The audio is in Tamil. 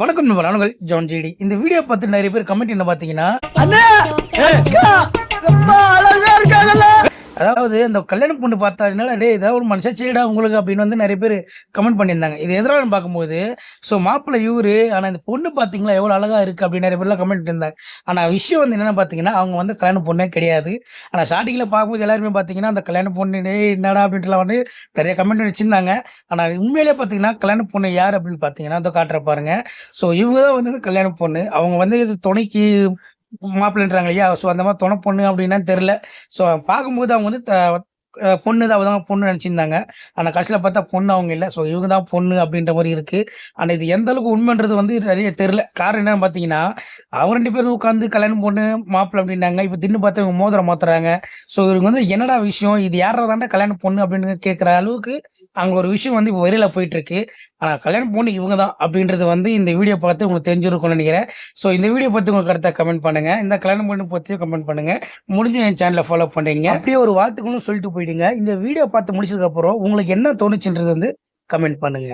வணக்கம் நண்பர்கள், ஜான் ஜிடி. இந்த வீடியோ பார்த்து நிறைய பேர் கமெண்ட் என்ன பார்த்தீங்கன்னா, அதாவது அந்த கல்யாண பொண்ணு பார்த்தாருனால டே ஏதாவது ஒரு மனசாட்சிடா உங்களுக்கு அப்படின்னு வந்து நிறைய பேர் கமெண்ட் பண்ணியிருந்தாங்க. இது எதிராக பார்க்கும்போது மாப்பிள்ளை இவரு, ஆனால் இந்த பொண்ணு பார்த்தீங்களா எவ்வளோ அழகா இருக்கு அப்படின்னு நிறைய பேர்லாம் கமெண்ட் இருந்தாங்க. ஆனால் விஷயம் வந்து என்னென்னு பார்த்தீங்கன்னா, அவங்க வந்து கல்யாண பொண்ணே கிடையாது. ஆனால் ஸ்டார்டிங்கில் பார்க்கும்போது எல்லாருமே பார்த்தீங்கன்னா அந்த கல்யாண பொண்ணு என்னடா அப்படின்ட்டுலாம் வந்து நிறைய கமெண்ட் வச்சுருந்தாங்க. ஆனால் உண்மையிலே பார்த்தீங்கன்னா கல்யாண பொண்ணு யார் அப்படின்னு பார்த்தீங்கன்னா அதை காட்டுற பாருங்க. இவங்க தான் வந்து கல்யாண பொண்ணு. அவங்க வந்து இது துணைக்கு மாப்பிள்ளைன்றாங்க இல்லையா? அந்த மாரி தொண பொண்ணு அப்டின்னான்னு தெரியல. பார்க்கும்போது அவங்க வந்து பொண்ணு தான், அவங்க தான் பொண்ணு நெனச்சிருந்தாங்க. ஆனா கடைசில பார்த்தா பொண்ணு அவங்க இல்ல. இவங்க தான் பொண்ணு அப்டின்ற மாரி இருக்கு. ஆனா இது எந்த அளவுக்கு உண்மைன்றது வந்து சரியா தெரியல. காரணம் என்னன்னு பார்த்தீங்கன்னா, அவங்க 2 பேரும் உட்காந்து கல்யாணம் பொண்ணு, மாப்பிள்ளை அப்டின்னாங்க. இப்ப திடீர்னு பார்த்தா இவங்க மோதிரம் மாத்துறாங்க. இவங்க வந்து என்னடா விஷயம்? இது யார்ரா தான்டா கல்யாண பொண்ணு அப்டின்னு கேட்கிற அளவுக்கு அங்க ஒரு விஷயம் வந்து இப்ப வைரலா போயிட்டுருக்கு. ஆனா கல்யாணம் பொண்ணு இவங்க தான் அப்டின்றது வந்து இந்த வீடியோ பார்த்து உங்களுக்கு தெரிஞ்சிருக்கும்னு நெனைக்கிறேன். இந்த வீடியோ பத்தி உங்க கருத்த கமெண்ட் பண்ணுங்க. இந்த கல்யாணம் பொண்ணு பத்தியும் கமெண்ட் பண்ணுங்க. முடிஞ்ச என் சேனல ஃபாலோ பண்றீங்க. அப்படியே ஒரு வாழ்த்துக்களும் சொல்லிட்டு போயிடுங்க. இந்த வீடியோ பார்த்து முடிச்சதுக்கு அப்புறம் உங்களுக்கு என்ன தோணுச்சுன்றது வந்து கமெண்ட் பண்ணுங்க.